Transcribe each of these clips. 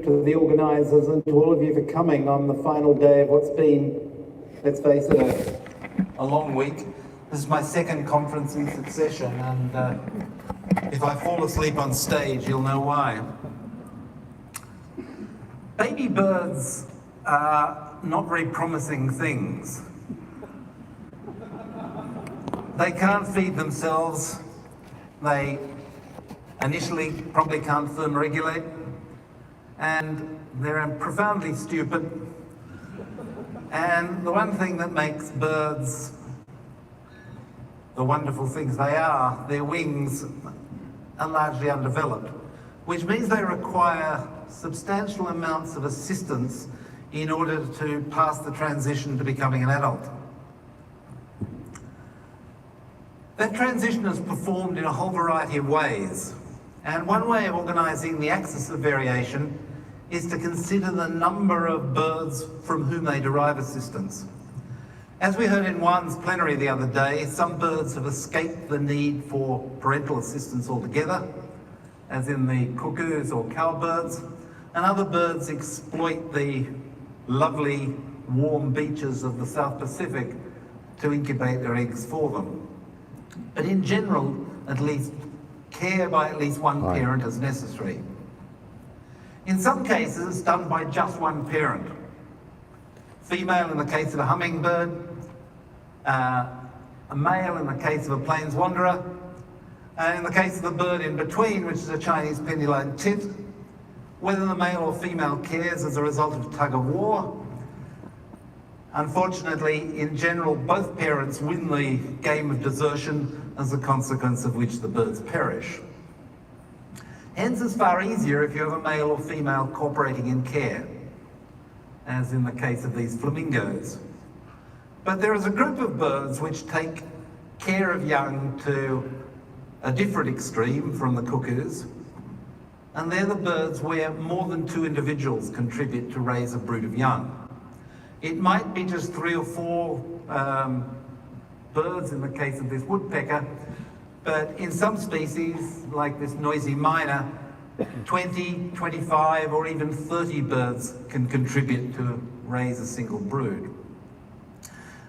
to the organisers and to all of you for coming on the final day of what's been, let's face it, a long week. This is my second conference in succession, and if I fall asleep on stage, you'll know why. Baby birds are not very promising things. They can't feed themselves. They initially probably can't thermoregulate. And they're profoundly stupid. And the one thing that makes birds the wonderful things they are, their wings are largely undeveloped, which means they require substantial amounts of assistance in order to pass the transition to becoming an adult. That transition is performed in a whole variety of ways. And one way of organising the axis of variation is to consider the number of birds from whom they derive assistance. As we heard in Juan's plenary the other day, some birds have escaped the need for parental assistance altogether, as in the cuckoos or cowbirds, and other birds exploit the lovely warm beaches of the South Pacific to incubate their eggs for them. But in general, at least, care by at least one parent is necessary. In some cases, done by just one parent. Female in the case of a hummingbird, a male in the case of a plains wanderer, and in the case of the bird in between, which is a Chinese penduline tit, whether the male or female cares as a result of tug of war. Unfortunately, in general, both parents win the game of desertion, as a consequence of which the birds perish. Hence, it's far easier if you have a male or female cooperating in care, as in the case of these flamingos. But there is a group of birds which take care of young to a different extreme from the cuckoos, and they're the birds where more than two individuals contribute to raise a brood of young. It might be just 3 or 4 birds in the case of this woodpecker, but in some species, like this noisy miner, 20, 25, or even 30 birds can contribute to raise a single brood.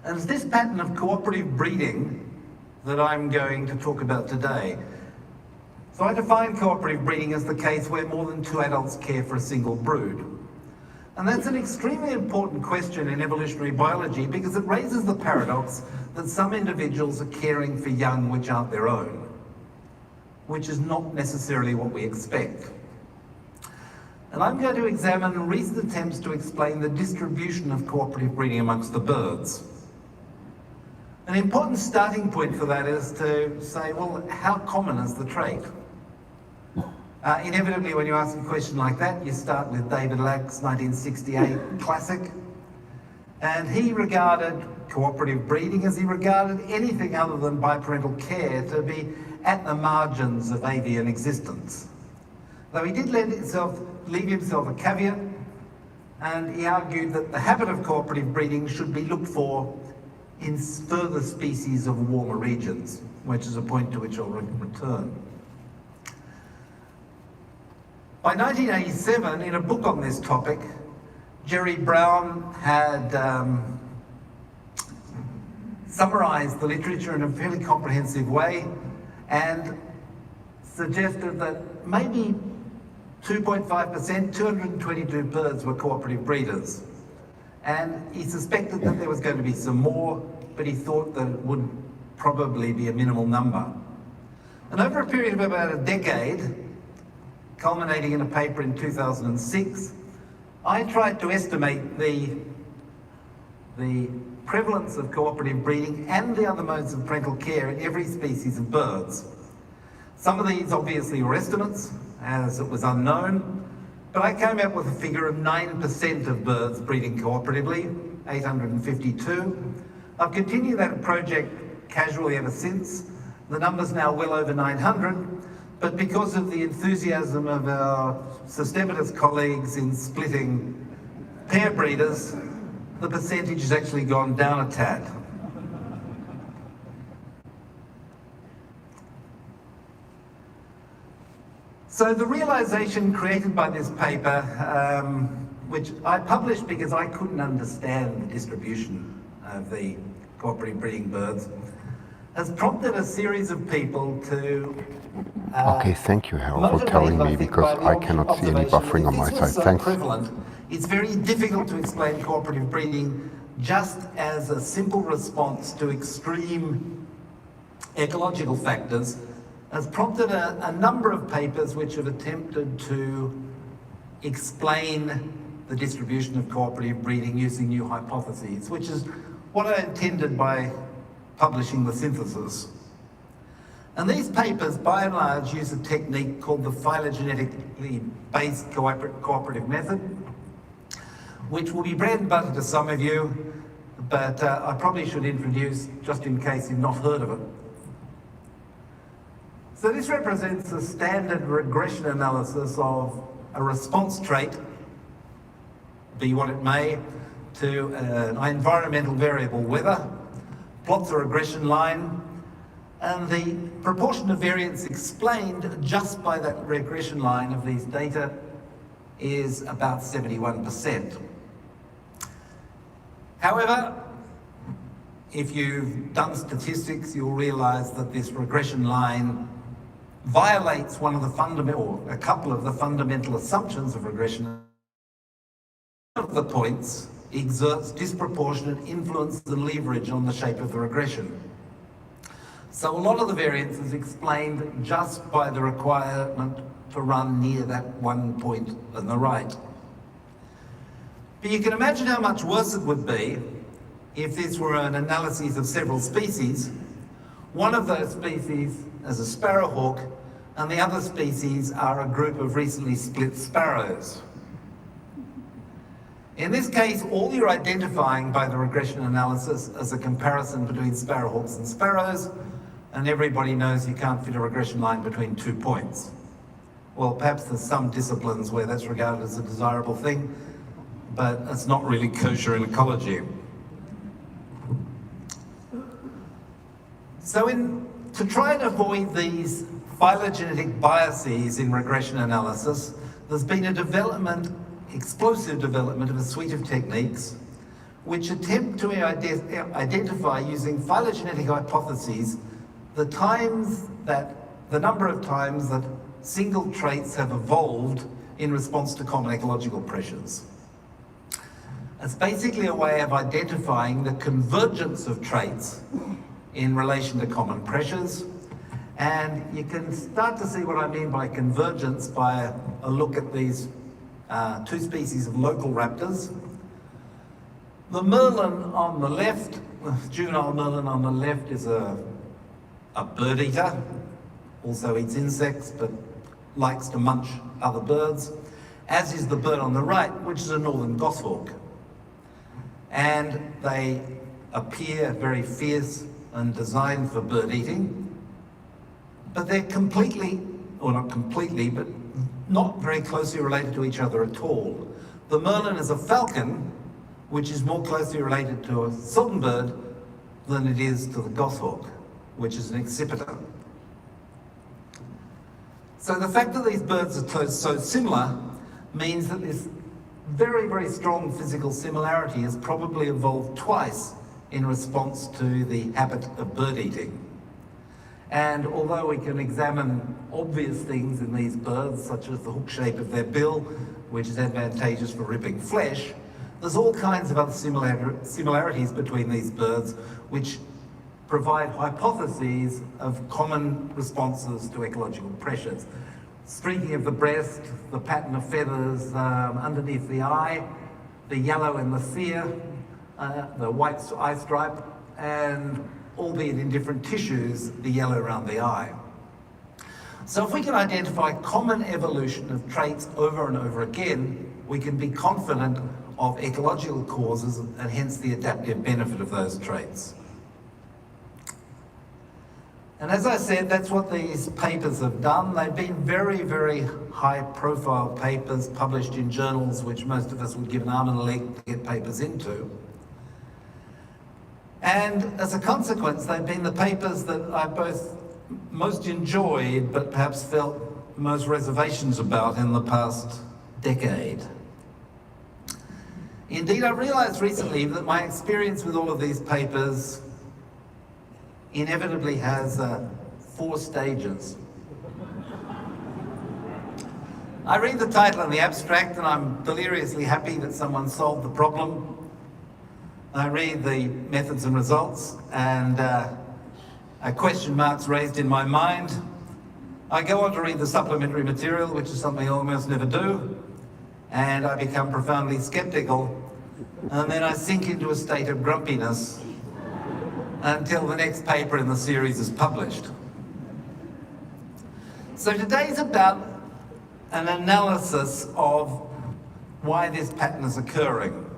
And it's this pattern of cooperative breeding that I'm going to talk about today. So I define cooperative breeding as the case where more than 2 adults care for a single brood. And that's an extremely important question in evolutionary biology because it raises the paradox that some individuals are caring for young which aren't their own, which is not necessarily what we expect. And I'm going to examine recent attempts to explain the distribution of cooperative breeding amongst the birds. An important starting point for that is to say, well, how common is the trait? Inevitably, when you ask a question like that, you start with David Lack's 1968 classic. And he regarded cooperative breeding as he regarded anything other than biparental care to be at the margins of avian existence. Though he did leave himself a caveat, and he argued that the habit of cooperative breeding should be looked for in further species of warmer regions, which is a point to which I'll return. By 1987, in a book on this topic, Jerry Brown had summarised the literature in a fairly comprehensive way and suggested that maybe 2.5%, 222 birds were cooperative breeders. And he suspected that there was going to be some more, but he thought that it would probably be a minimal number. And over a period of about a decade, culminating in a paper in 2006, I tried to estimate the prevalence of cooperative breeding and the other modes of parental care in every species of birds. Some of these obviously were estimates, as it was unknown, but I came up with a figure of 9% of birds breeding cooperatively, 852. I've continued that project casually ever since. The number's now well over 900. But because of the enthusiasm of our Sassemedia colleagues in splitting pair breeders, the percentage has actually gone down a tad. So the realization created by this paper, which I published because I couldn't understand the distribution of the cooperative breeding birds, has prompted a series of people to Okay, thank you, Harold, for telling me, because I cannot see any buffering on my side. Thanks. Prevalent, it's very difficult to explain cooperative breeding just as a simple response to extreme ecological factors, has prompted a number of papers which have attempted to explain the distribution of cooperative breeding using new hypotheses, which is what I intended by publishing the synthesis. And these papers, by and large, use a technique called the phylogenetically based cooperative method, which will be bread and butter to some of you, but I probably should introduce, just in case you've not heard of it. So this represents a standard regression analysis of a response trait, be what it may, to an environmental variable weather, plots a regression line, and the proportion of variance explained just by that regression line of these data is about 71%. However, if you've done statistics, you'll realize that this regression line violates one of the fundamental, or a couple of the fundamental assumptions of regression. One of the points exerts disproportionate influence and leverage on the shape of the regression. So a lot of the variance is explained just by the requirement to run near that one point on the right. But you can imagine how much worse it would be if this were an analysis of several species. One of those species is a sparrowhawk, and the other species are a group of recently split sparrows. In this case, all you're identifying by the regression analysis is a comparison between sparrowhawks and sparrows, and everybody knows you can't fit a regression line between 2 points. Well, perhaps there's some disciplines where that's regarded as a desirable thing, but it's not really kosher in ecology. So to try and avoid these phylogenetic biases in regression analysis, there's been a explosive development of a suite of techniques which attempt to identify, using phylogenetic hypotheses, the number of times that single traits have evolved in response to common ecological pressures. It's basically a way of identifying the convergence of traits in relation to common pressures. And you can start to see what I mean by convergence by a look at these two species of local raptors. The merlin on the left, juvenile merlin on the left, is a bird eater, also eats insects but likes to munch other birds, as is the bird on the right, which is a northern goshawk. And they appear very fierce and designed for bird eating, but they're completely, or not completely, but not very closely related to each other at all. The merlin is a falcon, which is more closely related to a songbird than it is to the goshawk, which is an accipiter. So the fact that these birds are so similar means that this very, very strong physical similarity has probably evolved twice in response to the habit of bird eating. And although we can examine obvious things in these birds, such as the hook shape of their bill, which is advantageous for ripping flesh, there's all kinds of other similarities between these birds which provide hypotheses of common responses to ecological pressures. Streaking of the breast, the pattern of feathers underneath the eye, the yellow in the cere, the white eye stripe, and albeit in different tissues, the yellow around the eye. So if we can identify common evolution of traits over and over again, we can be confident of ecological causes and hence the adaptive benefit of those traits. And as I said, that's what these papers have done. They've been very, very high-profile papers published in journals which most of us would give an arm and a leg to get papers into. And as a consequence, they've been the papers that I both most enjoyed, but perhaps felt most reservations about in the past decade. Indeed, I realised recently that my experience with all of these papers inevitably has 4 stages. I read the title and the abstract and I'm deliriously happy that someone solved the problem. I read the methods and results and question marks raised in my mind. I go on to read the supplementary material, which is something I almost never do, and I become profoundly sceptical, and then I sink into a state of grumpiness until the next paper in the series is published. So today's about an analysis of why this pattern is occurring.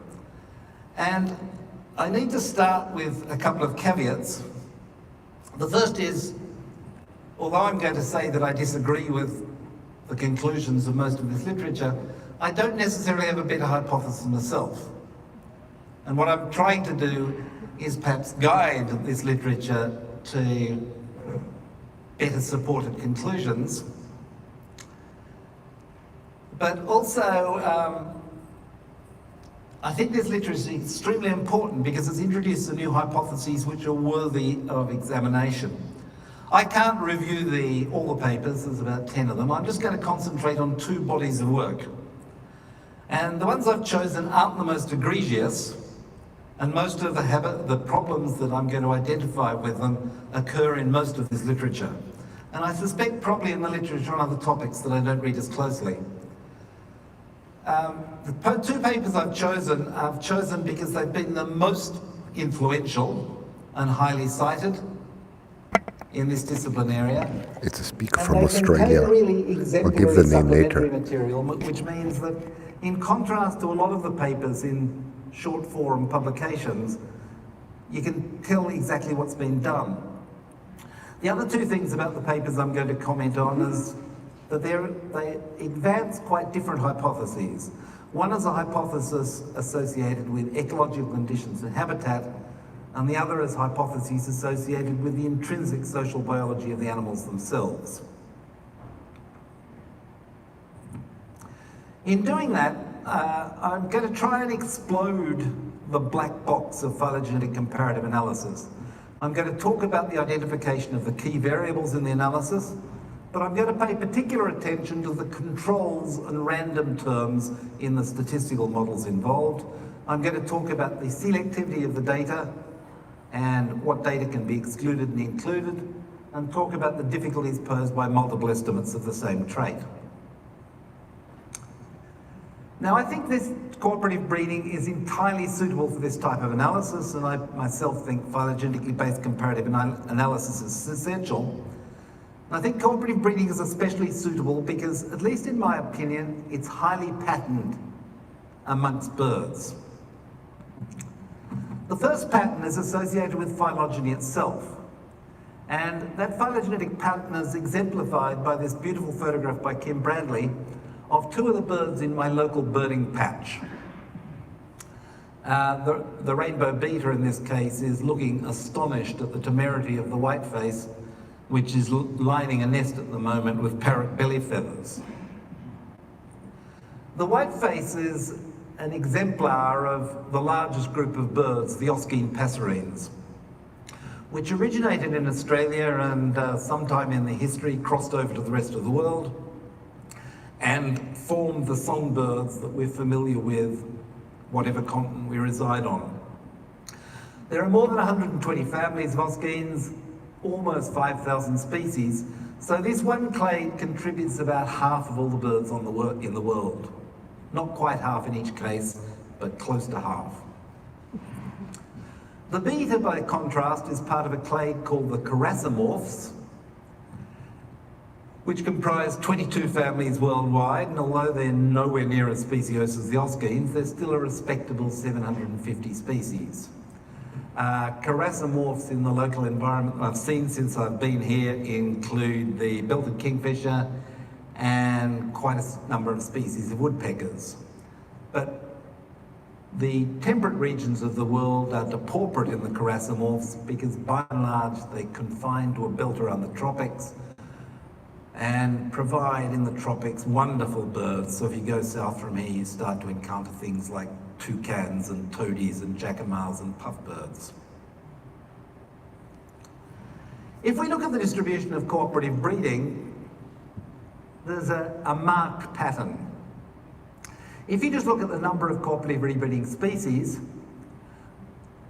And I need to start with a couple of caveats. The first is, although I'm going to say that I disagree with the conclusions of most of this literature, I don't necessarily have a better hypothesis myself. And what I'm trying to do is perhaps guide this literature to better supported conclusions. But also, I think this literature is extremely important because it's introduced some new hypotheses which are worthy of examination. I can't review all the papers, there's about 10 of them. I'm just going to concentrate on 2 bodies of work. And the ones I've chosen aren't the most egregious, and most of the problems that I'm going to identify with them occur in most of this literature. And I suspect probably in the literature on other topics that I don't read as closely. The 2 papers I've chosen because they've been the most influential and highly cited in this discipline area. It's a speaker from Australia. Really I'll give the name later. Material, which means that in contrast to a lot of the papers in short form publications, you can tell exactly what's been done. The other 2 things about the papers I'm going to comment on is that they advance quite different hypotheses. One is a hypothesis associated with ecological conditions and habitat, and the other is hypotheses associated with the intrinsic social biology of the animals themselves. In doing that, I'm going to try and explode the black box of phylogenetic comparative analysis. I'm going to talk about the identification of the key variables in the analysis, but I'm going to pay particular attention to the controls and random terms in the statistical models involved. I'm going to talk about the selectivity of the data and what data can be excluded and included, and talk about the difficulties posed by multiple estimates of the same trait. Now, I think this cooperative breeding is entirely suitable for this type of analysis, and I myself think phylogenetically based comparative analysis is essential. I think cooperative breeding is especially suitable because, at least in my opinion, it's highly patterned amongst birds. The first pattern is associated with phylogeny itself. And that phylogenetic pattern is exemplified by this beautiful photograph by Kim Bradley of 2 of the birds in my local birding patch. The rainbow beta in this case is looking astonished at the temerity of the whiteface, which is lining a nest at the moment with parrot belly feathers. The whiteface is an exemplar of the largest group of birds, the Oscine passerines, which originated in Australia and sometime in the history crossed over to the rest of the world and formed the songbirds that we're familiar with, whatever continent we reside on. There are more than 120 families of Oscines, almost 5,000 species, so this one clade contributes about half of all the birds in the world. Not quite half in each case, but close to half. The beta, by contrast, is part of a clade called the Carasomorphs, which comprise 22 families worldwide, and although they're nowhere near as speciose as the Oscines, they're still a respectable 750 species. Carasomorphs in the local environment I've seen since I've been here include the belted kingfisher and quite a number of species of woodpeckers. But the temperate regions of the world are depauperate in the Carasomorphs because by and large they confine to a belt around the tropics, and provide in the tropics wonderful birds. So if you go south from here, you start to encounter things like toucans and toadies and jacamars and puffbirds. If we look at the distribution of cooperative breeding, there's a marked pattern. If you just look at the number of cooperative rebreeding species,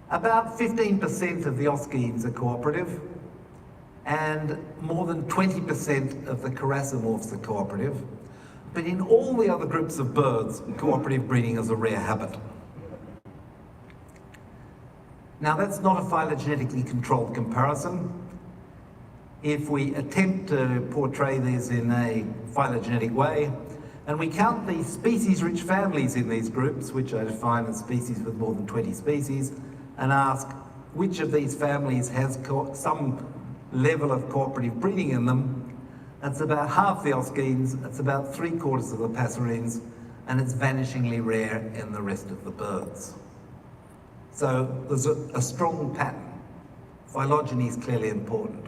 about 15% of the oscines are cooperative, and more than 20% of the caracimorphs are cooperative. But in all the other groups of birds, cooperative breeding is a rare habit. Now, that's not a phylogenetically controlled comparison. If we attempt to portray these in a phylogenetic way, and we count the species-rich families in these groups, which I define as species with more than 20 species, and ask which of these families has some level of cooperative breeding in them, it's about half the oscines, it's about 3/4 of the passerines, and it's vanishingly rare in the rest of the birds. So there's a strong pattern. Phylogeny is clearly important.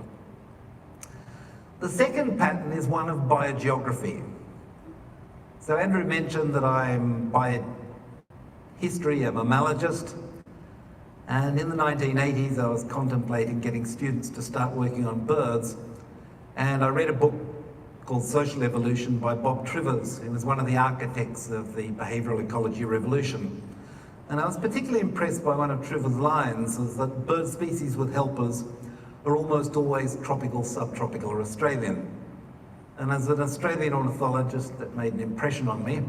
The second pattern is one of biogeography. So Andrew mentioned that I'm by history a mammalogist, and in the 1980s I was contemplating getting students to start working on birds, and I read a book called Social Evolution by Bob Trivers, who was one of the architects of the behavioural ecology revolution. And I was particularly impressed by one of Trivers' lines, is that bird species with helpers are almost always tropical, subtropical, or Australian. And as an Australian ornithologist, that made an impression on me.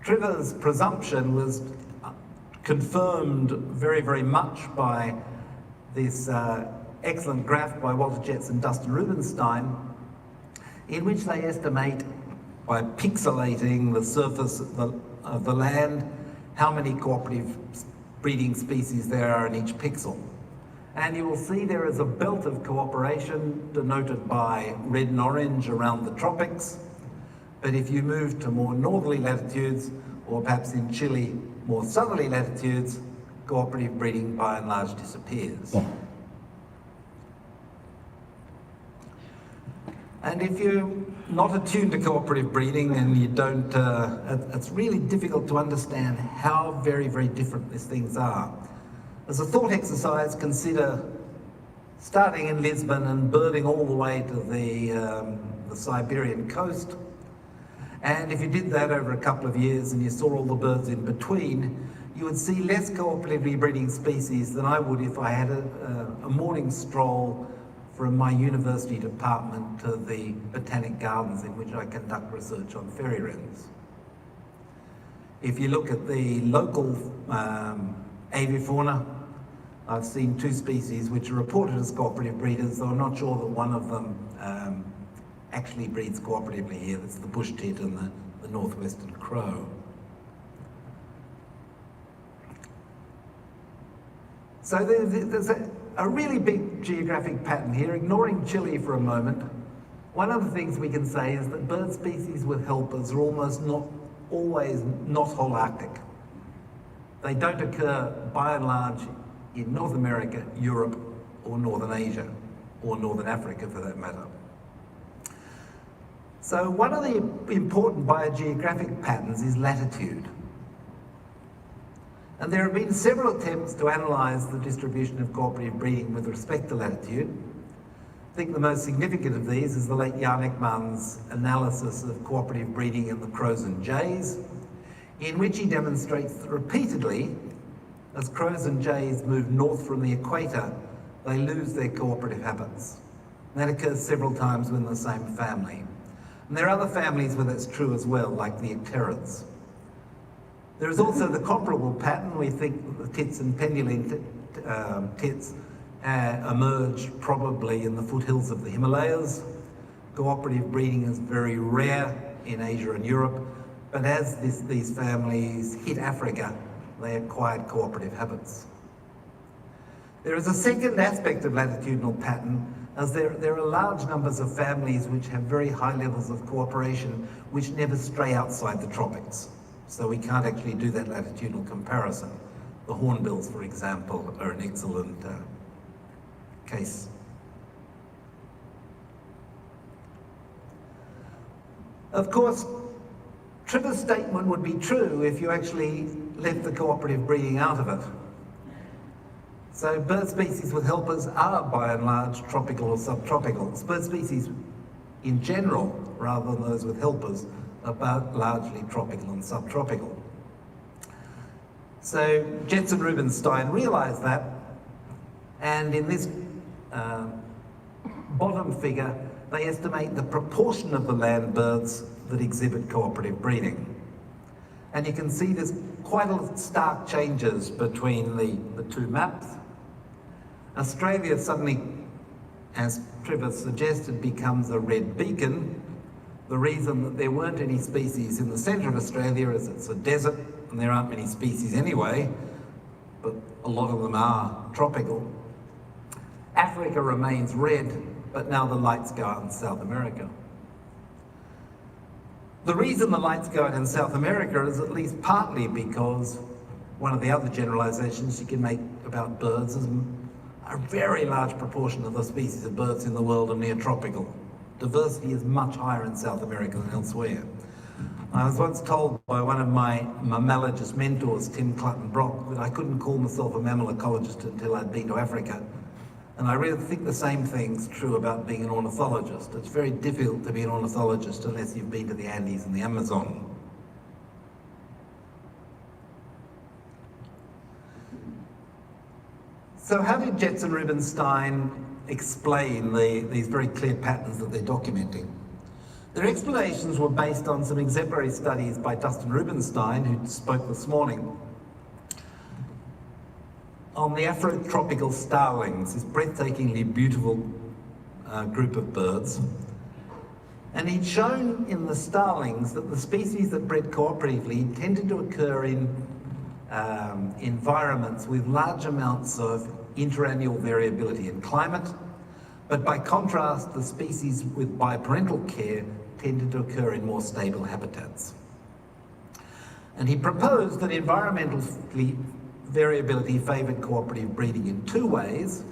Trivers' presumption was confirmed very, very much by this excellent graph by Walter Jetz and Dustin Rubinstein, in which they estimate, by pixelating the surface of the land, how many cooperative breeding species there are in each pixel. And you will see there is a belt of cooperation denoted by red and orange around the tropics. But if you move to more northerly latitudes, or perhaps in Chile, more southerly latitudes, cooperative breeding by and large disappears. And if you're not attuned to cooperative breeding and you don't, it's really difficult to understand how very, very different these things are. As a thought exercise, consider starting in Lisbon and birding all the way to the Siberian coast. And if you did that over a couple of years and you saw all the birds in between, you would see less cooperatively breeding species than I would if I had a morning stroll from my university department to the botanic gardens in which I conduct research on fairy wrens. If you look at the local avifauna, I've seen 2 species which are reported as cooperative breeders, though I'm not sure that one of them actually breeds cooperatively here. That's the bush tit and the northwestern crow. So there's a really big geographic pattern here. Ignoring Chile for a moment, one of the things we can say is that bird species with helpers are almost always not holarctic. They don't occur by and large in North America, Europe, or Northern Asia, or Northern Africa for that matter. So one of the important biogeographic patterns is latitude. And there have been several attempts to analyse the distribution of cooperative breeding with respect to latitude. I think the most significant of these is the late Jan Ekman's analysis of cooperative breeding in the crows and jays, in which he demonstrates that repeatedly, as crows and jays move north from the equator, they lose their cooperative habits. And that occurs several times within the same family. And there are other families where that's true as well, like the icterids. There is also the comparable pattern. We think that the tits and penduline tits emerge probably in the foothills of the Himalayas. Cooperative breeding is very rare in Asia and Europe, but as these families hit Africa, they acquired cooperative habits. There is a second aspect of latitudinal pattern, as there are large numbers of families which have very high levels of cooperation which never stray outside the tropics. So we can't actually do that latitudinal comparison. The hornbills, for example, are an excellent case. Of course, Trevor's statement would be true if you actually left the cooperative breeding out of it. So bird species with helpers are by and large tropical or subtropical. Bird species in general, rather than those with helpers, are largely tropical and subtropical. So Jetson Rubinstein realised that, and in this bottom figure, they estimate the proportion of the land birds that exhibit cooperative breeding. And you can see there's quite a stark changes between the two maps. Australia suddenly, as Trevor suggested, becomes a red beacon. The reason that there weren't any species in the centre of Australia is it's a desert and there aren't many species anyway, but a lot of them are tropical. Africa remains red, but now the lights go out in South America. The reason the lights go out in South America is at least partly because one of the other generalisations you can make about birds is a very large proportion of the species of birds in the world are neotropical. Diversity is much higher in South America than elsewhere. I was once told by one of my mammalogist mentors, Tim Clutton-Brock, that I couldn't call myself a mammal ecologist until I'd been to Africa. And I really think the same thing's true about being an ornithologist. It's very difficult to be an ornithologist unless you've been to the Andes and the Amazon. So how did Jetson Rubinstein explain these very clear patterns that they're documenting? Their explanations were based on some exemplary studies by Dustin Rubinstein, who spoke this morning, on the Afrotropical starlings, this breathtakingly beautiful group of birds. And he'd shown in the starlings that the species that bred cooperatively tended to occur in environments with large amounts of interannual variability in climate, but by contrast, the species with biparental care tended to occur in more stable habitats. And he proposed that environmental variability favoured cooperative breeding in two ways.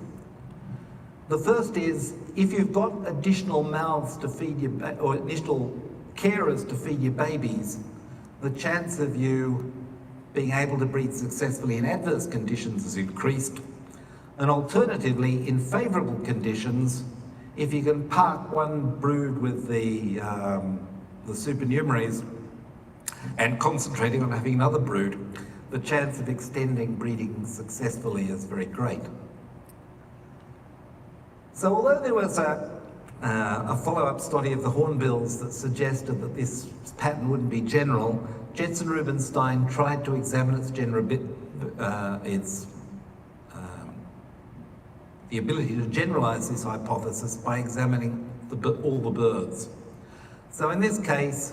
The first is, if you've got additional mouths to feed your, or additional carers to feed your babies, the chance of you being able to breed successfully in adverse conditions is increased. And alternatively, in favourable conditions, if you can park one brood with the supernumeraries and concentrating on having another brood, the chance of extending breeding successfully is very great. So although there was a follow-up study of the hornbills that suggested that this pattern wouldn't be general, Jetson Rubinstein tried to examine the ability to generalize this hypothesis by examining all the birds. So in this case,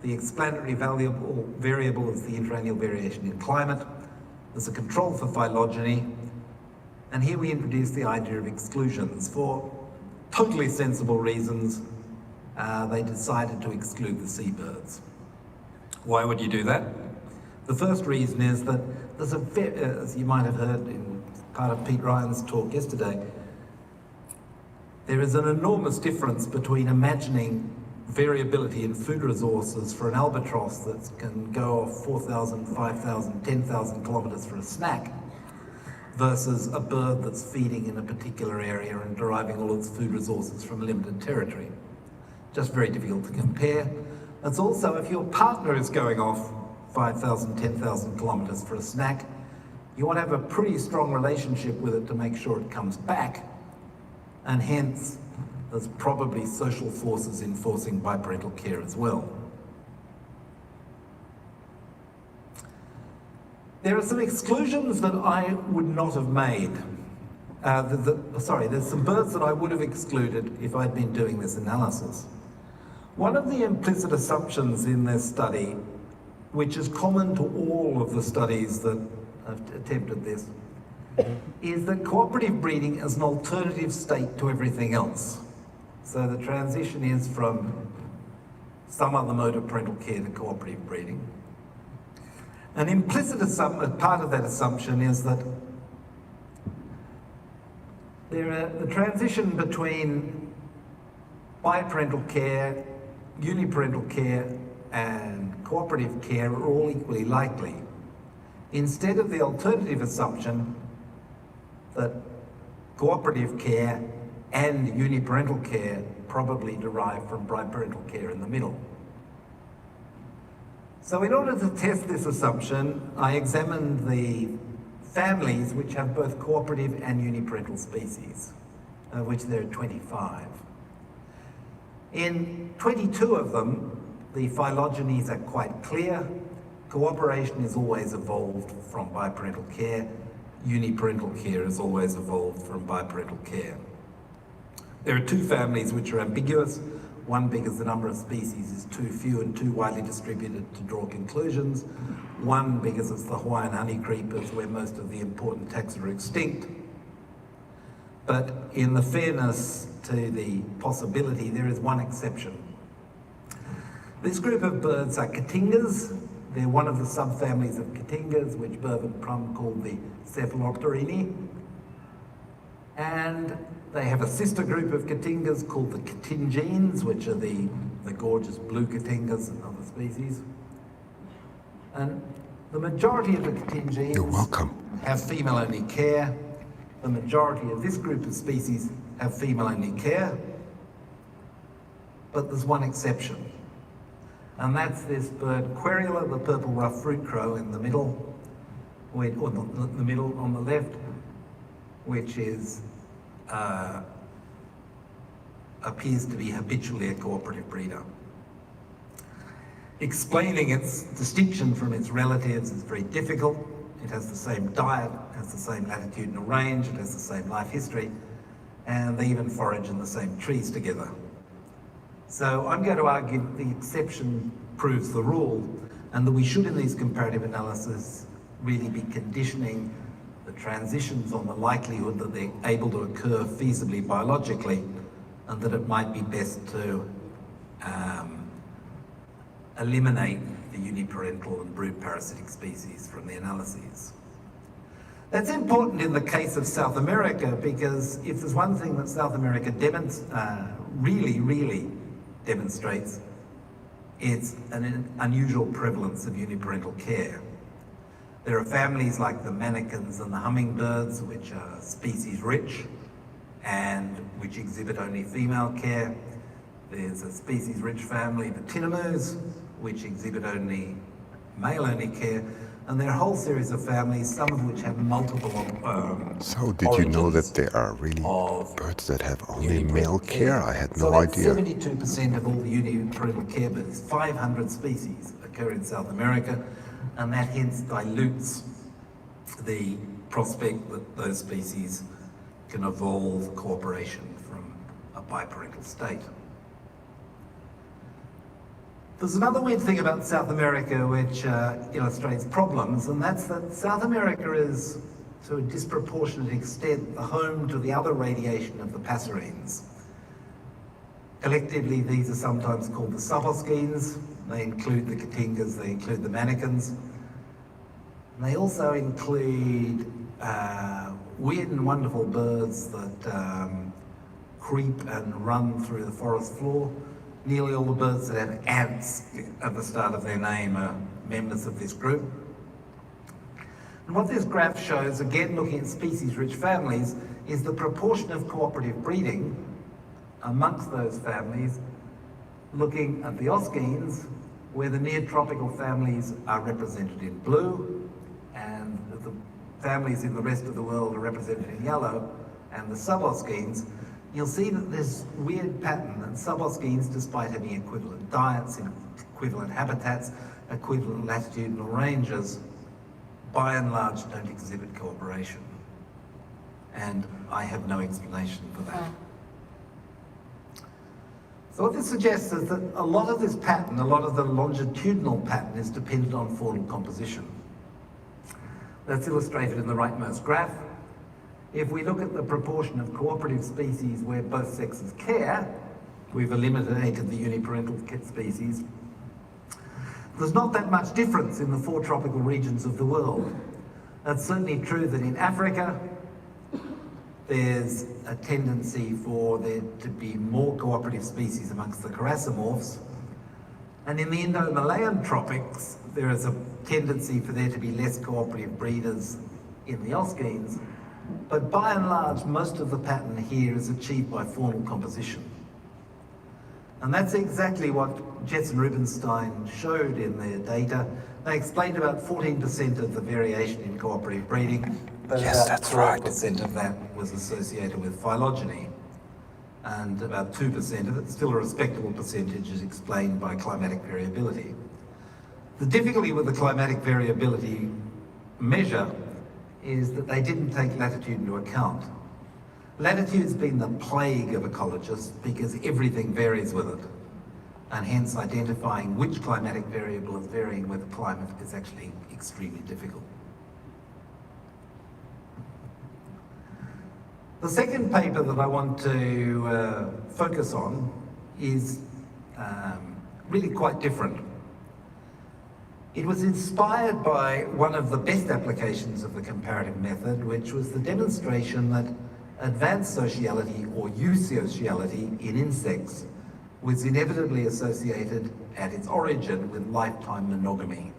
the explanatory variable is the interannual variation in climate. There's a control for phylogeny. And here we introduce the idea of exclusions. For totally sensible reasons, they decided to exclude the seabirds. Why would you do that? The first reason is that there's as you might have heard in part of Pete Ryan's talk yesterday, there is an enormous difference between imagining variability in food resources for an albatross that can go off 4,000, 5,000, 10,000 kilometres for a snack versus a bird that's feeding in a particular area and deriving all its food resources from a limited territory. Just very difficult to compare. It's also, if your partner is going off 5,000, 10,000 kilometres for a snack, you want to have a pretty strong relationship with it to make sure it comes back, and hence there's probably social forces enforcing biparental care as well. There are some exclusions that I would not have made. There's some birds that I would have excluded if I'd been doing this analysis. One of the implicit assumptions in this study, which is common to all of the studies that have attempted this, is that cooperative breeding is an alternative state to everything else. So the transition is from some other mode of parental care to cooperative breeding. An implicit part of that assumption is that the transition between biparental care, uniparental care and cooperative care are all equally likely, instead of the alternative assumption that cooperative care and uniparental care probably derive from biparental care in the middle. So in order to test this assumption, I examined the families which have both cooperative and uniparental species, of which there are 25. In 22 of them, the phylogenies are quite clear. Cooperation is always evolved from biparental care. Uniparental care is always evolved from biparental care. There are two families which are ambiguous, one because the number of species is too few and too widely distributed to draw conclusions, one because it's the Hawaiian honeycreepers where most of the important taxa are extinct. But in the fairness to the possibility, there is one exception. This group of birds are cotingas. They're one of the subfamilies of cotingas, which Mervyn Prum called the Cephalopterini. And they have a sister group of cotingas called the cotingines, which are the gorgeous blue cotingas and other species. And the majority of the cotingines You're welcome. have female-only care. The majority of this group of species have female-only care. But there's one exception. And that's this bird, Querula, the purple ruffed fruit crow in the middle, or the middle on the left, which is appears to be habitually a cooperative breeder. Explaining its distinction from its relatives is very difficult. It has the same diet, has the same latitudinal range, it has the same life history, and they even forage in the same trees together. So I'm going to argue the exception proves the rule, and that we should, in these comparative analyses, really be conditioning the transitions on the likelihood that they're able to occur feasibly biologically, and that it might be best to eliminate the uniparental and brood parasitic species from the analyses. That's important in the case of South America, because if there's one thing that South America really demonstrates, it's an unusual prevalence of uniparental care. There are families like the manakins and the hummingbirds, which are species rich and which exhibit only female care. There's a species rich family, the tinamous, which exhibit only male-only care. And there are a whole series of families, some of which have multiple So did you know that there are really birds that have only male care? I had no idea. 72% of all the uniparental care birds, 500 species, occur in South America, and that hence dilutes the prospect that those species can evolve cooperation from a biparental state. There's another weird thing about South America which illustrates problems, and that's that South America is, to a disproportionate extent, the home to the other radiation of the passerines. Collectively, these are sometimes called the subhoscenes. They include the cotingas, they include the manakins. And they also include weird and wonderful birds that creep and run through the forest floor. Nearly all the birds that have ants at the start of their name are members of this group. And what this graph shows, again looking at species-rich families, is the proportion of cooperative breeding amongst those families, looking at the oscenes, where the neotropical families are represented in blue, and the families in the rest of the world are represented in yellow, and the suboscenes. You'll see that there's weird pattern that suboscenes, despite having equivalent diets, equivalent habitats, equivalent latitudinal ranges, by and large don't exhibit cooperation. And I have no explanation for that. So what this suggests is that a lot of this pattern, a lot of the longitudinal pattern, is dependent on faunal composition. That's illustrated in the rightmost graph. If we look at the proportion of cooperative species where both sexes care, we've eliminated the uniparental species. There's not that much difference in the 4 tropical regions of the world. It's certainly true that in Africa, there's a tendency for there to be more cooperative species amongst the caracimorphs, And in the Indo-Malayan tropics, there is a tendency for there to be less cooperative breeders in the Osgenes, but by and large, most of the pattern here is achieved by faunal composition. And that's exactly what Jets and Rubenstein showed in their data. They explained about 14% of the variation in cooperative breeding, but Yes, about that's right. 12% of that was associated with phylogeny. And about 2% of it, still a respectable percentage, is explained by climatic variability. The difficulty with the climatic variability measure is that they didn't take latitude into account. Latitude's been the plague of ecologists because everything varies with it, and hence identifying which climatic variable is varying with the climate is actually extremely difficult. The second paper that I want to focus on is really quite different. It was inspired by one of the best applications of the comparative method, which was the demonstration that advanced sociality or eusociality in insects was inevitably associated at its origin with lifetime monogamy.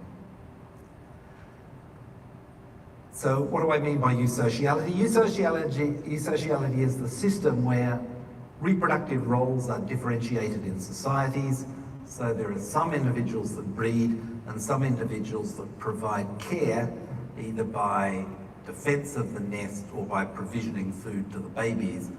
So what do I mean by eusociality? Eusociality is the system where reproductive roles are differentiated in societies. So there are some individuals that breed and some individuals that provide care, either by defense of the nest or by provisioning food to the babies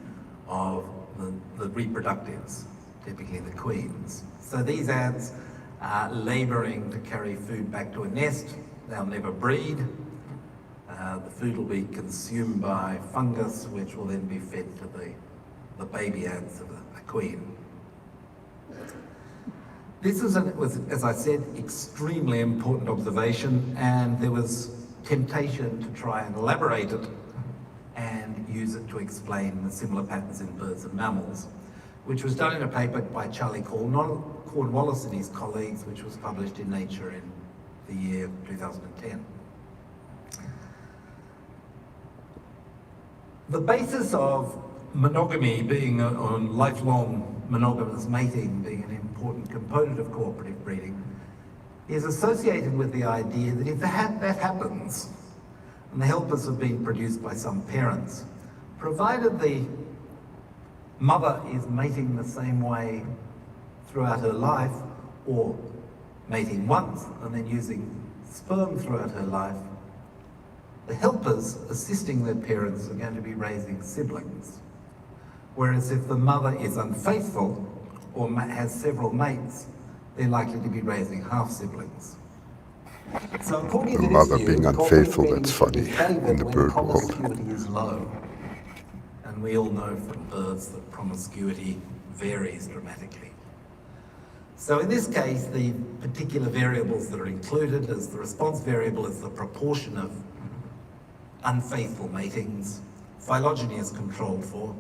of the reproductives, typically the queens. So these ants are laboring to carry food back to a nest. They'll never breed. The food will be consumed by fungus, which will then be fed to the baby ants of a queen. This was, as I said, extremely important observation, and there was temptation to try and elaborate it and use it to explain the similar patterns in birds and mammals, which was done in a paper by Charlie Cornwallis and his colleagues, which was published in Nature in the year 2010. The basis of monogamy being on lifelong monogamous mating being an important component of cooperative breeding is associated with the idea that if that happens, and the helpers have been produced by some parents, provided the mother is mating the same way throughout her life, or mating once and then using sperm throughout her life, the helpers assisting their parents are going to be raising siblings. Whereas if the mother is unfaithful or has several mates, they're likely to be raising half-siblings. So according to The this mother view, being unfaithful, that's funny, in the bird world. Promiscuity is low. And we all know from birds that promiscuity varies dramatically. So in this case, the particular variables that are included as the response variable is the proportion of unfaithful matings. Phylogeny is controlled for.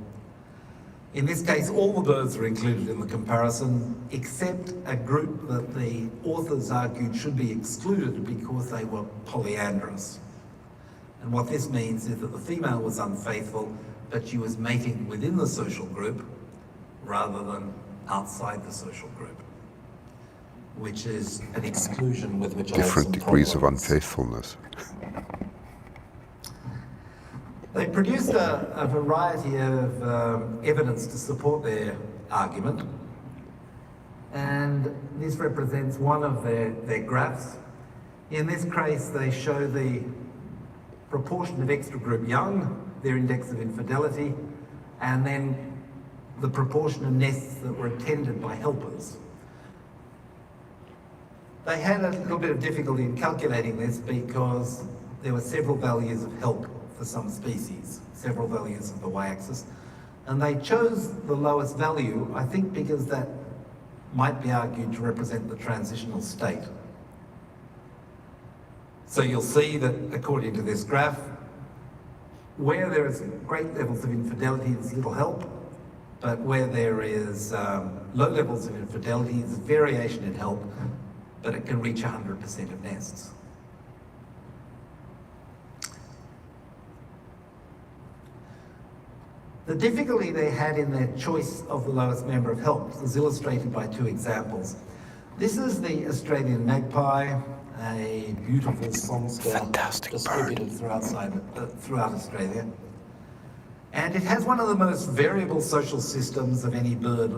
In this case, all the birds are included in the comparison, except a group that the authors argued should be excluded because they were polyandrous. And what this means is that the female was unfaithful, but she was mating within the social group rather than outside the social group, which is an exclusion with which I have Different some degrees of problems. unfaithfulness. They produced a variety of evidence to support their argument, and this represents one of their graphs. In this case, they show the proportion of extra-group young, their index of infidelity, and then the proportion of nests that were attended by helpers. They had a little bit of difficulty in calculating this because there were several values of help for some species, several values of the y-axis, and they chose the lowest value, I think because that might be argued to represent the transitional state. So you'll see that according to this graph, where there is great levels of infidelity, there's little help, but where there is low levels of infidelity, there's variation in help, but it can reach 100% of nests. The difficulty they had in their choice of the lowest member of help is illustrated by two examples. This is the Australian magpie, a beautiful songster distributed throughout Australia. And it has one of the most variable social systems of any bird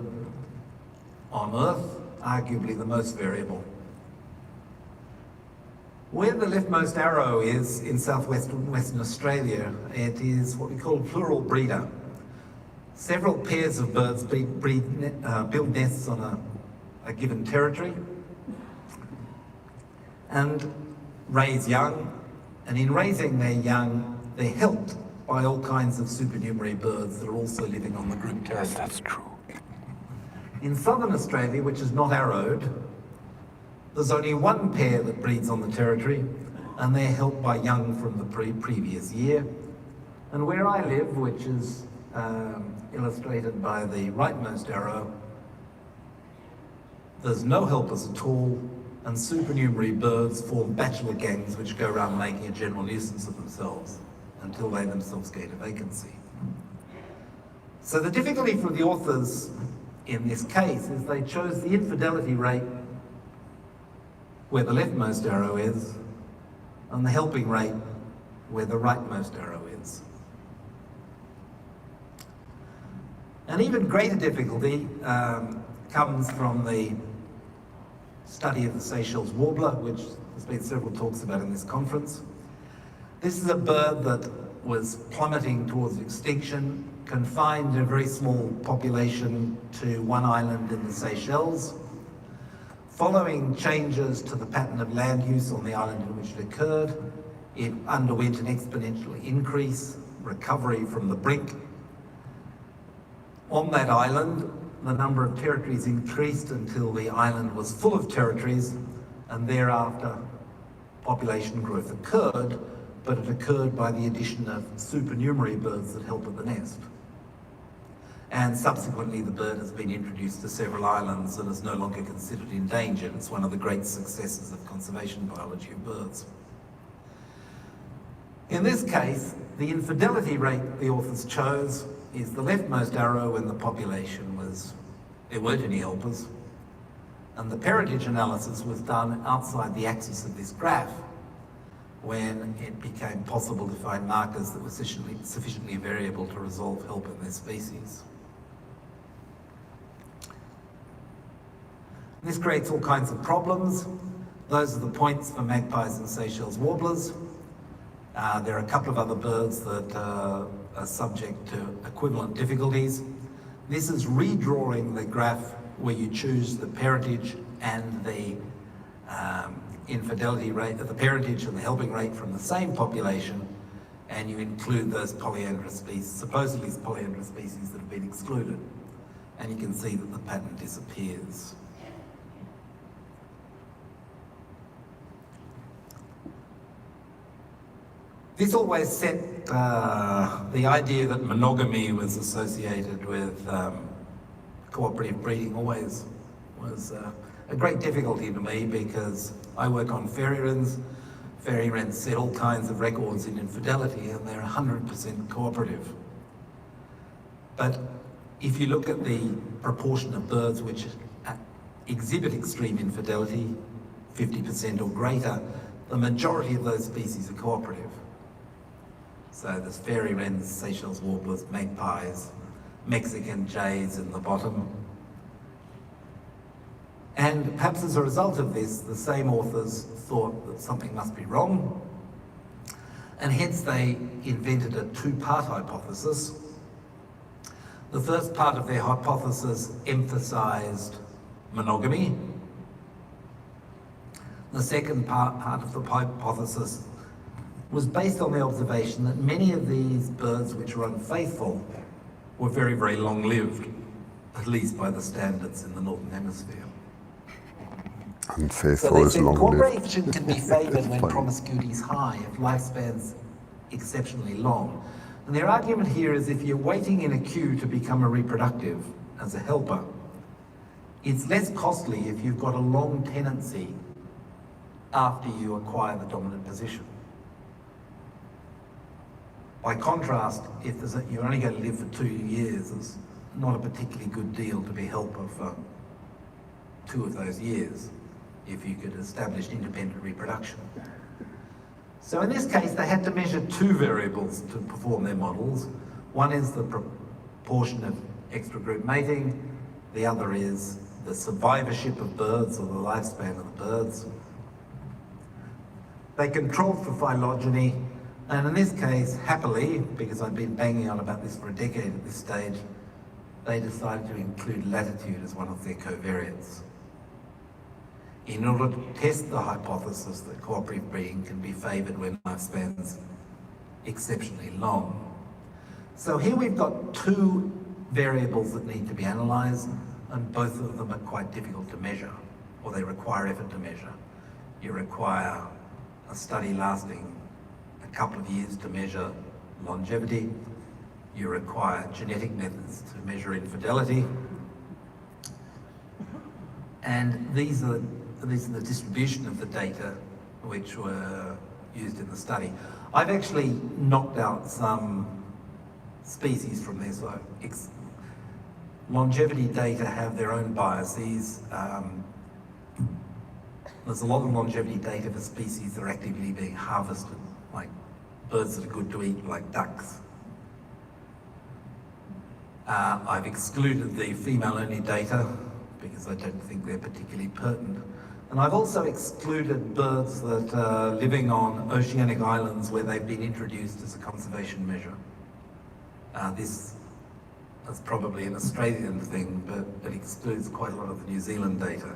on Earth, arguably the most variable. Where the leftmost arrow is in Western Australia, it is what we call a plural breeder. Several pairs of birds build nests on a given territory and raise young, and in raising their young, they're helped by all kinds of supernumerary birds that are also living on the group territory. Yes, that's true. In southern Australia, which is not arrowed, there's only one pair that breeds on the territory, and they're helped by young from the previous year. And where I live, which is illustrated by the rightmost arrow, there's no helpers at all, and supernumerary birds form bachelor gangs which go around making a general nuisance of themselves until they themselves gain a vacancy. So the difficulty for the authors in this case is they chose the infidelity rate where the leftmost arrow is, and the helping rate where the rightmost arrow is. An even greater difficulty comes from the study of the Seychelles warbler, which there's been several talks about in this conference. This is a bird that was plummeting towards extinction, confined in a very small population to one island in the Seychelles. Following changes to the pattern of land use on the island in which it occurred, it underwent an exponential increase, recovery from the brink. On that island, the number of territories increased until the island was full of territories, and thereafter population growth occurred, but it occurred by the addition of supernumerary birds that help at the nest. And subsequently the bird has been introduced to several islands and is no longer considered endangered. It's one of the great successes of conservation biology of birds. In this case, the infidelity rate the authors chose is the leftmost arrow when the population there weren't any helpers, and the parentage analysis was done outside the axis of this graph when it became possible to find markers that were sufficiently variable to resolve help in their species. This creates all kinds of problems. Those are the points for magpies and Seychelles warblers. There are a couple of other birds that are subject to equivalent difficulties. This is redrawing the graph where you choose the parentage and the infidelity rate, the parentage and the helping rate from the same population, and you include those polyandrous species, supposedly polyandrous species that have been excluded. And you can see that the pattern disappears. This always set the idea that monogamy was associated with cooperative breeding always was a great difficulty to me, because I work on fairy wrens. Fairy wrens set all kinds of records in infidelity, and they're 100% cooperative. But if you look at the proportion of birds which exhibit extreme infidelity, 50% or greater, the majority of those species are cooperative. So there's fairy wrens, Seychelles warblers, magpies, Mexican jays in the bottom. And perhaps as a result of this, the same authors thought that something must be wrong, and hence they invented a two-part hypothesis. The first part of their hypothesis emphasized monogamy. The second part of the hypothesis was based on the observation that many of these birds which were unfaithful were very, very long-lived, at least by the standards in the Northern Hemisphere. Unfaithful is long-lived. Cooperation can be favoured when promiscuity is high, if lifespan's exceptionally long. And their argument here is if you're waiting in a queue to become a reproductive as a helper, it's less costly if you've got a long tenancy after you acquire the dominant position. By contrast, if you're only going to live for 2 years, it's not a particularly good deal to be helper for 2 of those years if you could establish independent reproduction. So in this case, they had to measure 2 variables to perform their models. One is the proportion of extra-group mating, the other is the survivorship of birds, or the lifespan of the birds. They controlled for phylogeny, and in this case, happily, because I've been banging on about this for a decade at this stage, they decided to include latitude as one of their covariates, in order to test the hypothesis that cooperative breeding can be favoured when lifespan's exceptionally long. So here we've got 2 variables that need to be analysed, and both of them are quite difficult to measure, or they require effort to measure. You require a study lasting a couple of years to measure longevity. You require genetic methods to measure infidelity. And these are the distribution of the data which were used in the study. I've actually knocked out some species from this. So longevity data have their own biases. There's a lot of longevity data for species that are actively being harvested, like birds that are good to eat, like ducks. I've excluded the female-only data because I don't think they're particularly pertinent. And I've also excluded birds that are living on oceanic islands where they've been introduced as a conservation measure. This is probably an Australian thing, but it excludes quite a lot of the New Zealand data,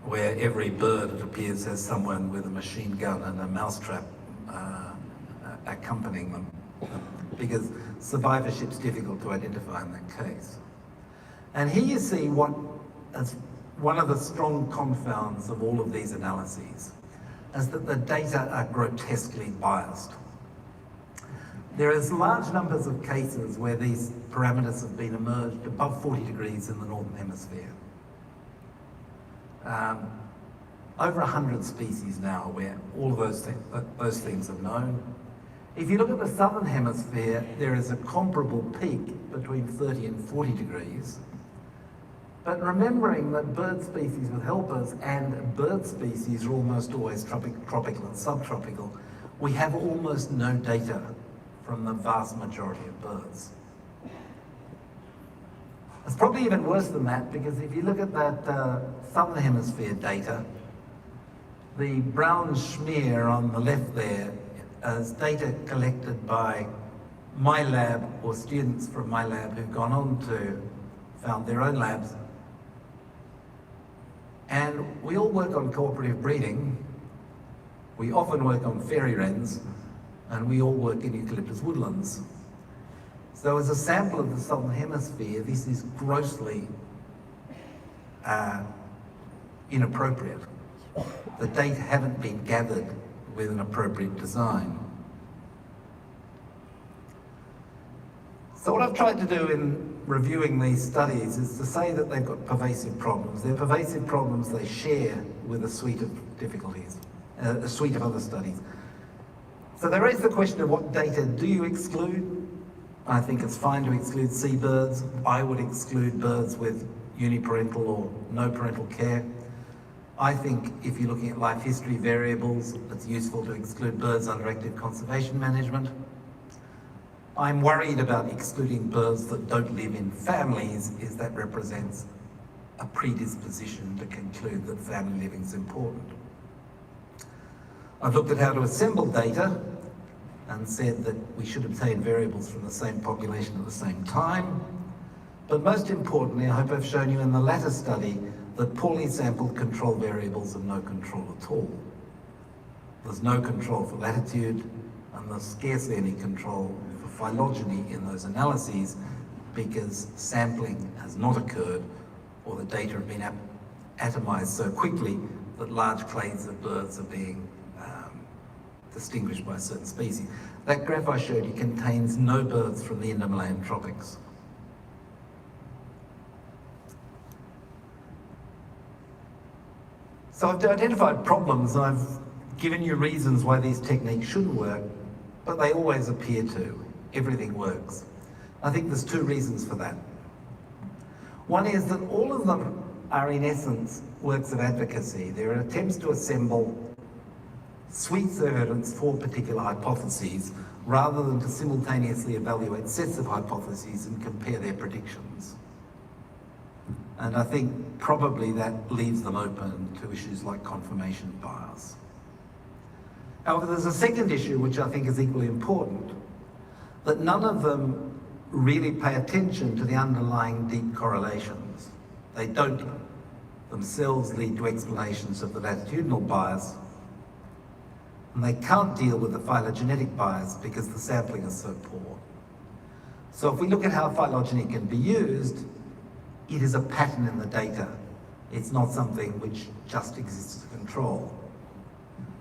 where every bird, it appears, has someone with a machine gun and a mousetrap accompanying them, because survivorship's difficult to identify in that case. And here you see what is one of the strong confounds of all of these analyses, is that the data are grotesquely biased. There is large numbers of cases where these parameters have been emerged above 40 degrees in the Northern Hemisphere. Over 100 species now where all of those things are known. If you look at the Southern Hemisphere, there is a comparable peak between 30 and 40 degrees. But remembering that bird species with helpers and bird species are almost always tropical and subtropical, we have almost no data from the vast majority of birds. It's probably even worse than that, because if you look at that Southern Hemisphere data, the brown smear on the left there is data collected by my lab or students from my lab who've gone on to found their own labs. And we all work on cooperative breeding. We often work on fairy wrens, and we all work in eucalyptus woodlands. So as a sample of the Southern Hemisphere, this is grossly inappropriate. The data haven't been gathered with an appropriate design. So what I've tried to do in reviewing these studies is to say that they've got pervasive problems. They're pervasive problems they share with a suite of difficulties, a suite of other studies. So they raise the question of what data do you exclude? I think it's fine to exclude seabirds. I would exclude birds with uniparental or no parental care. I think if you're looking at life history variables, it's useful to exclude birds under active conservation management. I'm worried about excluding birds that don't live in families, as that represents a predisposition to conclude that family living is important. I've looked at how to assemble data and said that we should obtain variables from the same population at the same time. But most importantly, I hope I've shown you in the latter study that poorly sampled control variables have no control at all. There's no control for latitude, and there's scarcely any control for phylogeny in those analyses, because sampling has not occurred, or the data have been atomized so quickly that large clades of birds are being distinguished by certain species. That graph I showed you contains no birds from the Indomalayan tropics. So I've identified problems, and I've given you reasons why these techniques shouldn't work, but they always appear to. Everything works. I think there's 2 reasons for that. One is that all of them are in essence works of advocacy. There are attempts to assemble suites of evidence for particular hypotheses rather than to simultaneously evaluate sets of hypotheses and compare their predictions. And I think probably that leaves them open to issues like confirmation bias. However, there's a second issue which I think is equally important, that none of them really pay attention to the underlying deep correlations. They don't themselves lead to explanations of the latitudinal bias, and they can't deal with the phylogenetic bias because the sampling is so poor. So if we look at how phylogeny can be used, it is a pattern in the data. It's not something which just exists to control.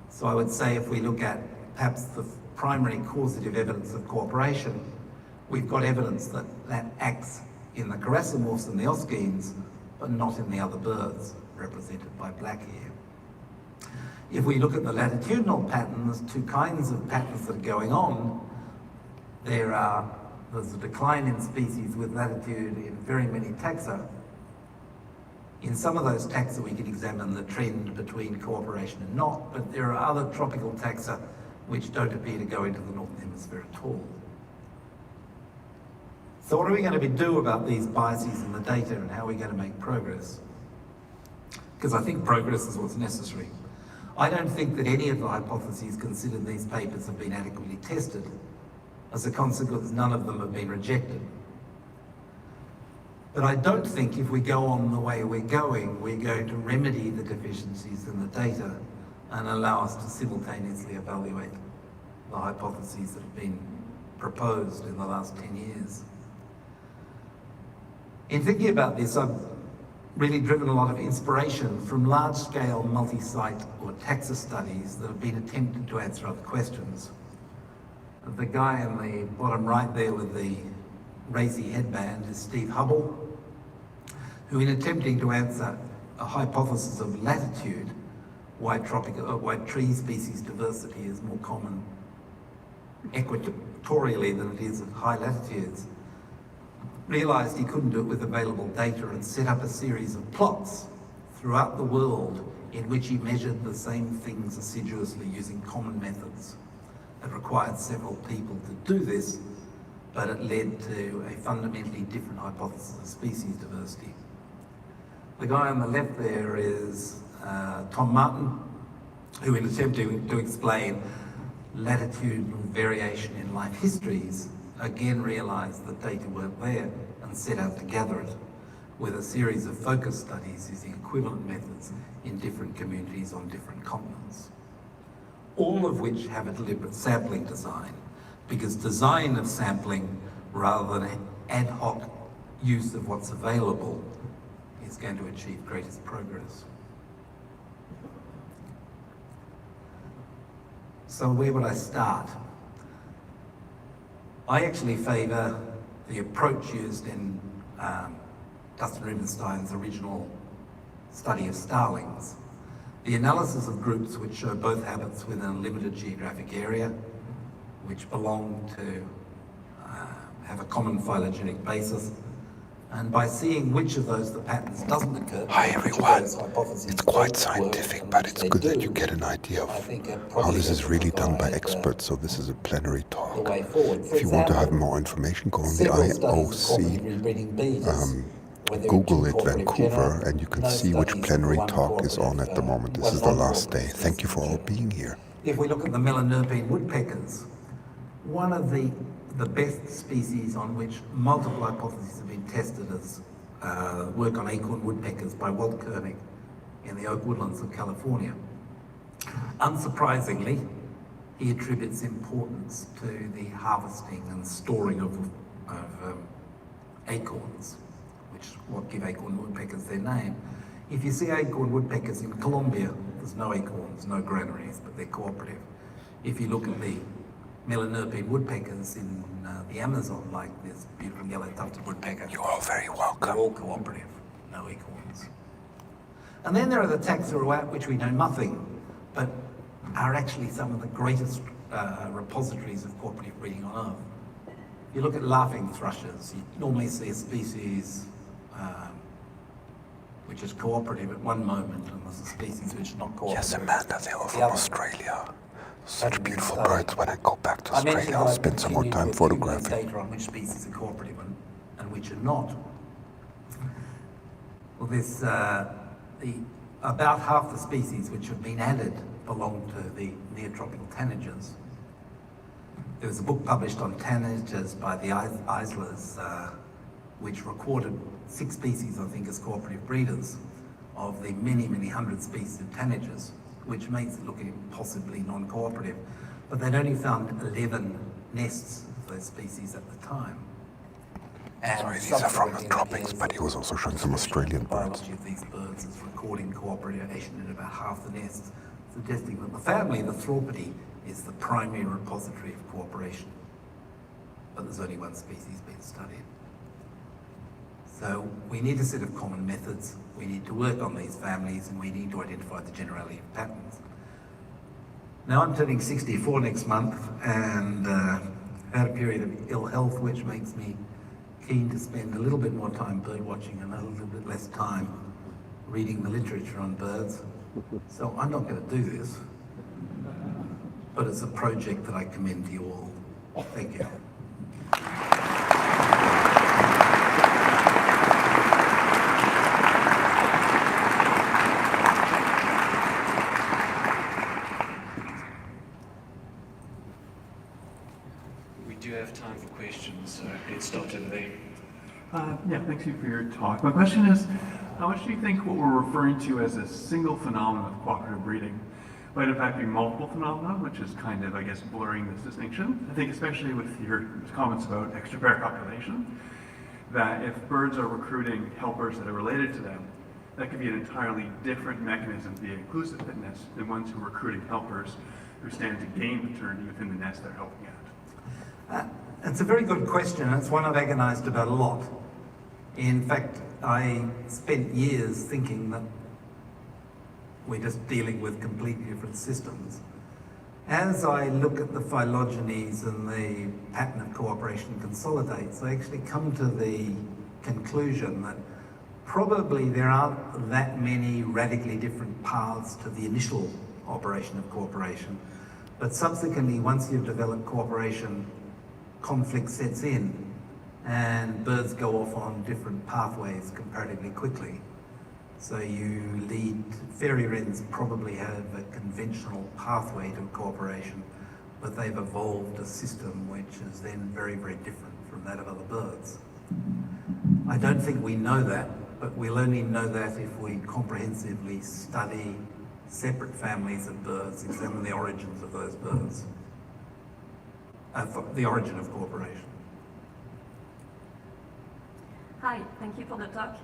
So I would say if we look at perhaps the primary causative evidence of cooperation, we've got evidence that that acts in the caracimorphs and the oscines, but not in the other birds, represented by black here. If we look at the latitudinal pattern, there's two kinds of patterns that are going on. There's a decline in species with latitude in very many taxa. In some of those taxa we can examine the trend between cooperation and not, but there are other tropical taxa which don't appear to go into the Northern Hemisphere at all. So what are we going to do about these biases in the data, and how are we going to make progress? Because I think progress is what's necessary. I don't think that any of the hypotheses considered in these papers have been adequately tested. As a consequence, none of them have been rejected. But I don't think if we go on the way we're going to remedy the deficiencies in the data and allow us to simultaneously evaluate the hypotheses that have been proposed in the last 10 years. In thinking about this, I've really driven a lot of inspiration from large-scale multi-site or taxa studies that have been attempted to answer other questions. The guy in the bottom right there with the racy headband is Steve Hubbell, who, in attempting to answer a hypothesis of latitude, why tree species diversity is more common equatorially than it is at high latitudes, realised he couldn't do it with available data and set up a series of plots throughout the world in which he measured the same things assiduously using common methods. It required several people to do this, but it led to a fundamentally different hypothesis of species diversity. The guy on the left there is Tom Martin, who, in attempting to explain latitudinal variation in life histories, again realised that data weren't there and set out to gather it with a series of focus studies using equivalent methods in different communities on different continents. All of which have a deliberate sampling design, because design of sampling rather than ad hoc use of what's available is going to achieve greatest progress. So where would I start? I actually favour the approach used in Dustin Rubenstein's original study of starlings. The analysis of groups which show both habits within a limited geographic area, which belong to have a common phylogenetic basis, and by seeing which of those the patterns doesn't occur. Hi everyone, it's quite scientific, but it's good that you get an idea of how this is really done by experts, so this is a plenary talk. If you want to have more information, go on the IOC, Google it Vancouver, and you can see which plenary talk is on at the moment. This is the last day. Thank you for all being here. If we look at the melanerpine woodpeckers, one of the best species on which multiple hypotheses have been tested is work on acorn woodpeckers by Walt Koenig in the oak woodlands of California. Unsurprisingly, he attributes importance to the harvesting and storing of acorns, which is what give acorn woodpeckers their name. If you see acorn woodpeckers in Colombia, there's no acorns, no granaries, but they're cooperative. If you look at the melanerpine woodpeckers in the Amazon, like this beautiful yellow-tufted woodpecker, You're all very welcome. they're all cooperative, no acorns. And then there are the taxa which we know nothing, but are actually some of the greatest repositories of cooperative breeding on Earth. You look at laughing thrushes, you normally see a species which is cooperative at one moment, and there's a species which is not cooperative. Yes, Amanda, they are from Australia. Such beautiful birds. When I go back to Australia, I'll spend some more time photographing. Data on which species are cooperative and which are not. Well, there's about half the species which have been added belong to the neotropical tanagers. There was a book published on tanagers by the Islers, which recorded 6 species, I think, as cooperative breeders of the many, many hundred species of tanagers, which makes it look impossibly non-cooperative. But they'd only found 11 nests of those species at the time. And sorry, these are from the tropics, but he was also showing some Australian birds. The biology of these birds is recording cooperation in about half the nests, suggesting that the family, the Thorpody, is the primary repository of cooperation. But there's only one species being studied. So we need a set of common methods, we need to work on these families, and we need to identify the generality of patterns. Now I'm turning 64 next month, and had a period of ill health, which makes me keen to spend a little bit more time bird watching and a little bit less time reading the literature on birds. So I'm not going to do this, but it's a project that I commend to you all. Thank you. We do have time for questions, so let's start over there. Yeah, thank you for your talk. My question is, how much do you think what we're referring to as a single phenomenon of cooperative breeding might in fact be multiple phenomena, which is kind of, I guess, blurring this distinction? I think especially with your comments about extra pair population, that if birds are recruiting helpers that are related to them, that could be an entirely different mechanism via inclusive fitness than ones who are recruiting helpers who stand to gain paternity within the nest they're helping out. It's a very good question, and it's one I've agonized about a lot. In fact, I spent years thinking that we're just dealing with completely different systems. As I look at the phylogenies and the pattern of cooperation consolidates, I actually come to the conclusion that probably there aren't that many radically different paths to the initial operation of cooperation. But subsequently, once you've developed cooperation, conflict sets in and birds go off on different pathways comparatively quickly. So fairy wrens probably have a conventional pathway to cooperation, but they've evolved a system which is then very, very different from that of other birds. I don't think we know that, but we'll only know that if we comprehensively study separate families of birds, examine the origins of those birds, the origin of cooperation. Hi, thank you for the talk.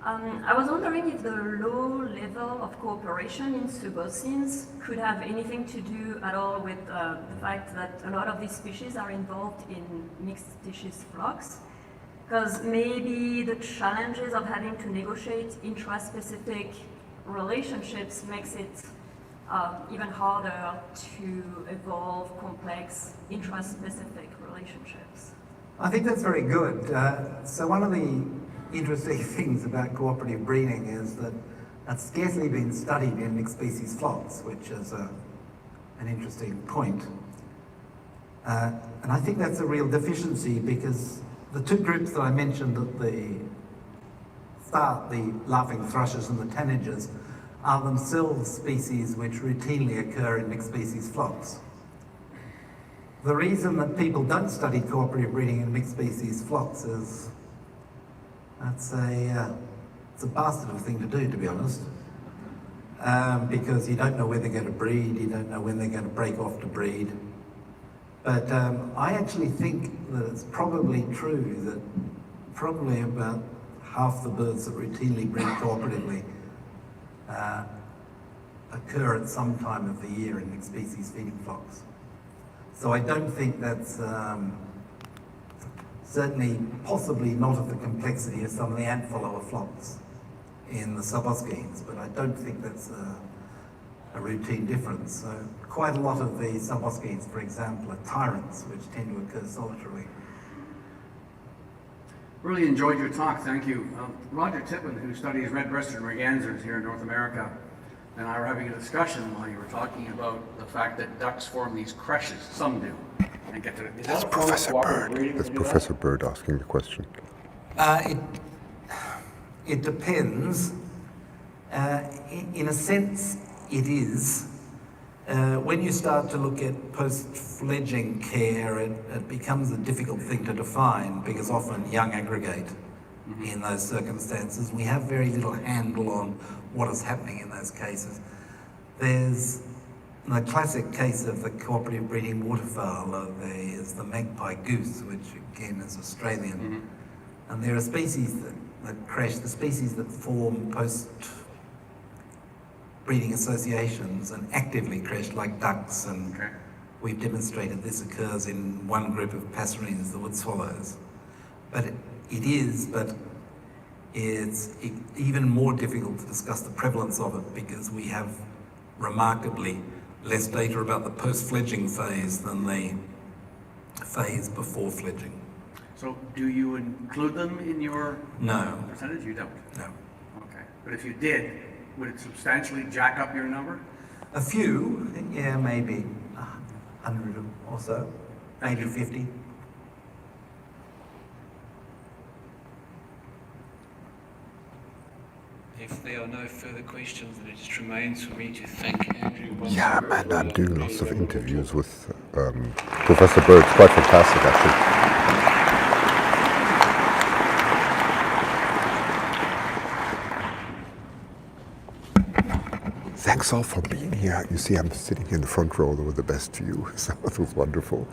I was wondering if the low level of cooperation in suboceans could have anything to do at all with the fact that a lot of these species are involved in mixed species flocks. Because maybe the challenges of having to negotiate intraspecific relationships makes it even harder to evolve complex intraspecific relationships. I think that's very good. So one of the interesting things about cooperative breeding is that it's scarcely been studied in mixed species flocks, which is an interesting point. And I think that's a real deficiency because the two groups that I mentioned at the start, the laughing thrushes and the tanagers, are themselves species which routinely occur in mixed species flocks. The reason that people don't study cooperative breeding in mixed species flocks is it's a bastard thing to do, to be honest, because you don't know where they're going to breed, you don't know when they're going to break off to breed. But I actually think that it's probably true that probably about half the birds that routinely breed cooperatively occur at some time of the year in mixed species feeding flocks. So I don't think that's certainly possibly not of the complexity of some of the ant follower flocks in the suboskines, but I don't think that's a routine difference. So quite a lot of the suboskines, for example, are tyrants, which tend to occur solitarily. Really enjoyed your talk, thank you. Roger Tippin, who studies red-breasted mergansers here in North America, and I were having a discussion while you were talking about the fact that ducks form these creches. Some do. And get to, That's Professor Bird. That's Professor Bird asking the question. It depends. In a sense, it is. When you start to look at post-fledging care, it becomes a difficult thing to define because often young aggregate in those circumstances. We have very little handle on what is happening in those cases. There's the classic case of the cooperative breeding waterfowl is the magpie goose, which again is Australian. And there are species that crash, the species that form post-breeding associations and actively crash, like ducks, and we've demonstrated this occurs in one group of passerines, the wood swallows. But it's even more difficult to discuss the prevalence of it because we have remarkably less data about the post-fledging phase than the phase before fledging. So do you include them in your percentage? You don't? No. Okay. But if you did, would it substantially jack up your number? A few, yeah, maybe 100 or so, maybe 50. If there are no further questions, then it just remains for me to thank Andrew. Yeah, man, I'm doing lots of interviews with Professor Bird. It's quite fantastic, actually. Thanks all for being here. You see, I'm sitting in the front row with the best view, so it was wonderful.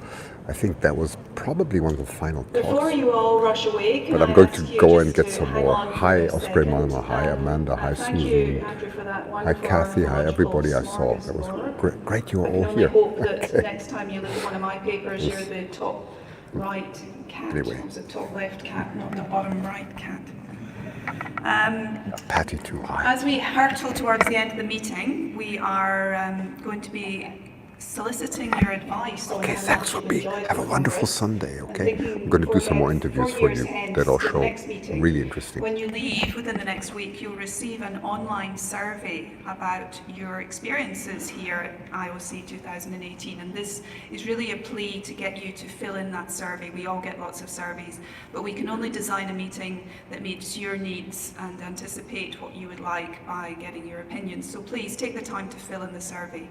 I think that was probably one of the final talks. Before you all rush away, but I'm going to go and get some more. Hi, Osprey Mama. Hi, Amanda. Hi, Susan. Hi, Kathy. Hi, everybody I saw. That was great. You were all here. I hope that next time you look at one of my papers, you're the top right cat. Anyway. It was the top left cat, not the bottom right cat. Patty too high. As we hurtle towards the end of the meeting, we are going to be soliciting your advice. Okay, thanks for being. Have a wonderful Sunday, okay? I'm going to do some more interviews for you that I'll show. Really interesting. When you leave within the next week, you'll receive an online survey about your experiences here at IOC 2018. And this is really a plea to get you to fill in that survey. We all get lots of surveys, but we can only design a meeting that meets your needs and anticipate what you would like by getting your opinions. So please take the time to fill in the survey.